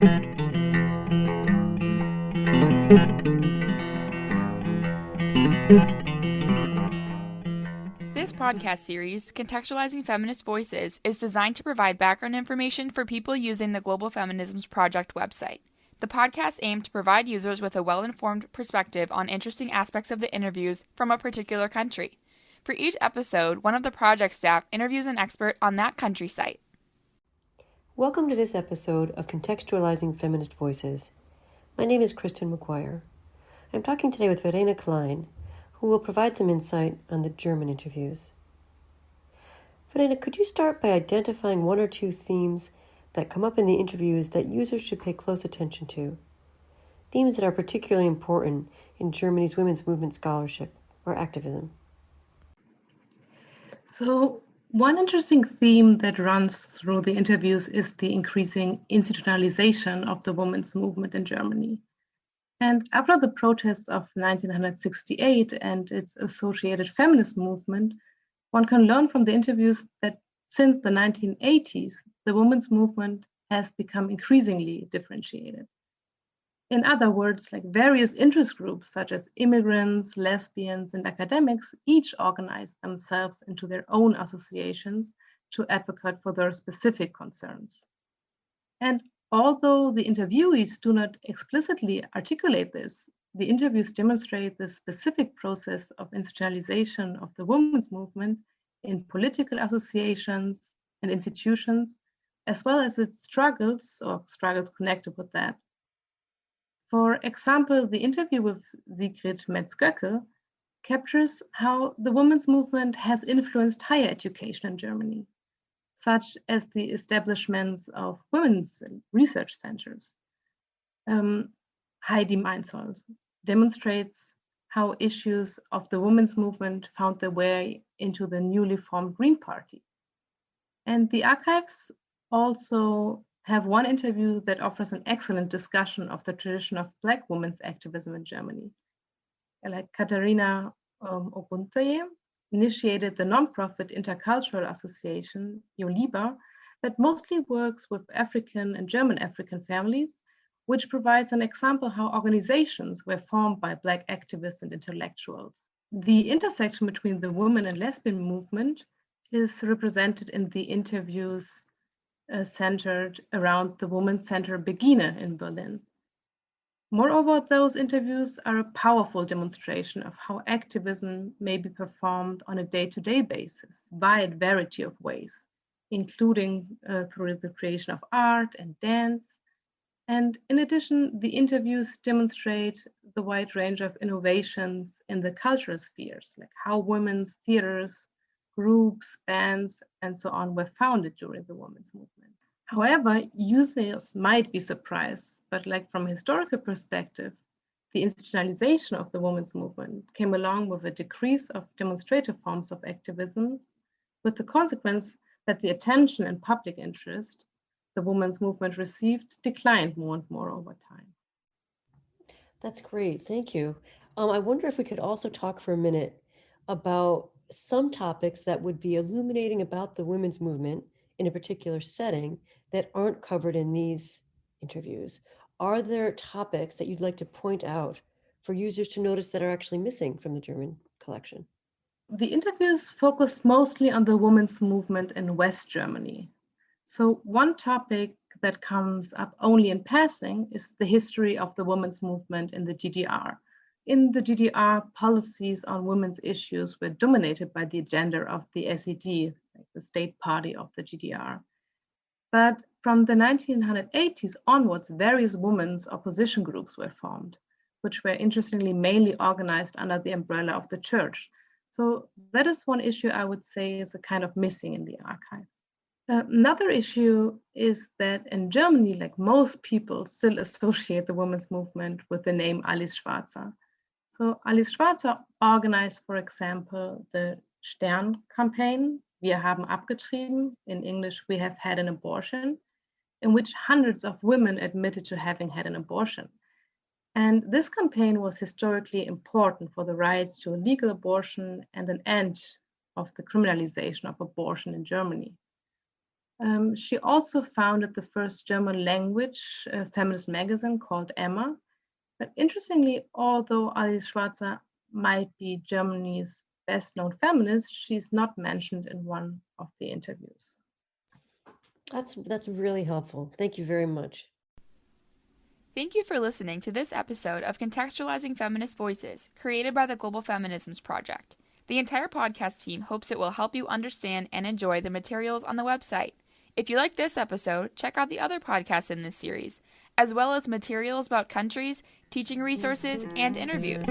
This podcast series, Contextualizing Feminist Voices, is designed to provide background information for people using the Global Feminisms Project website. The podcast aimed to provide users with a well-informed perspective on interesting aspects of the interviews from a particular country. For each episode, one of the project staff interviews an expert on that country site. Welcome to this episode of Contextualizing Feminist Voices. My name is Kristin McGuire. I'm talking today with Verena Klein, who will provide some insight on the German interviews. Verena, could you start by identifying one or two themes that come up in the interviews that users should pay close attention to? Themes that are particularly important in Germany's women's movement scholarship or activism. So, one interesting theme that runs through the interviews is the increasing institutionalization of the women's movement in Germany. And after the protests of 1968 and its associated feminist movement, one can learn from the interviews that since the 1980s, the women's movement has become increasingly differentiated. In other words, like various interest groups such as immigrants, lesbians, and academics each organize themselves into their own associations to advocate for their specific concerns. And although the interviewees do not explicitly articulate this, the interviews demonstrate the specific process of institutionalization of the women's movement in political associations and institutions, as well as its struggles or struggles connected with that. For example, the interview with Sigrid Metz-Göcke captures how the women's movement has influenced higher education in Germany, such as the establishments of women's research centers. Heidi Meinzold demonstrates how issues of the women's movement found their way into the newly formed Green Party. And the archives also have one interview that offers an excellent discussion of the tradition of Black women's activism in Germany. Like Katharina Oguntoye initiated the nonprofit intercultural association Joliba that mostly works with African and German African families, which provides an example how organizations were formed by Black activists and intellectuals. The intersection between the women and lesbian movement is represented in the interviews centered around the Women's Center Begine in Berlin. Moreover, those interviews are a powerful demonstration of how activism may be performed on a day-to-day basis by a variety of ways, including through the creation of art and dance. And in addition, the interviews demonstrate the wide range of innovations in the cultural spheres, like how women's theaters, groups, bands, and so on were founded during the women's movement. However, users might be surprised, but like from a historical perspective, the institutionalization of the women's movement came along with a decrease of demonstrative forms of activism, with the consequence that the attention and public interest the women's movement received declined more and more over time. That's great, thank you. I wonder if we could also talk for a minute about some topics that would be illuminating about the women's movement in a particular setting that aren't covered in these interviews. Are there topics that you'd like to point out for users to notice that are actually missing from the German collection? The interviews focus mostly on the women's movement in West Germany. So one topic that comes up only in passing is the history of the women's movement in the GDR. In the GDR, policies on women's issues were dominated by the agenda of the SED, like the state party of the GDR. But from the 1980s onwards, various women's opposition groups were formed, which were interestingly mainly organized under the umbrella of the church. So that is one issue I would say is a kind of missing in the archives. Another issue is that in Germany, like most people still associate the women's movement with the name Alice Schwarzer. So Alice Schwarzer organized, for example, the Stern campaign, Wir haben abgetrieben, in English, we have had an abortion, in which hundreds of women admitted to having had an abortion. And this campaign was historically important for the right to legal abortion and an end of the criminalization of abortion in Germany. She also founded the first German language feminist magazine called Emma. But interestingly, although Alice Schwarzer might be Germany's best-known feminist, she's not mentioned in one of the interviews. That's really helpful. Thank you very much. Thank you for listening to this episode of Contextualizing Feminist Voices, created by the Global Feminisms Project. The entire podcast team hopes it will help you understand and enjoy the materials on the website. If you like this episode, check out the other podcasts in this series, as well as materials about countries, teaching resources, and interviews.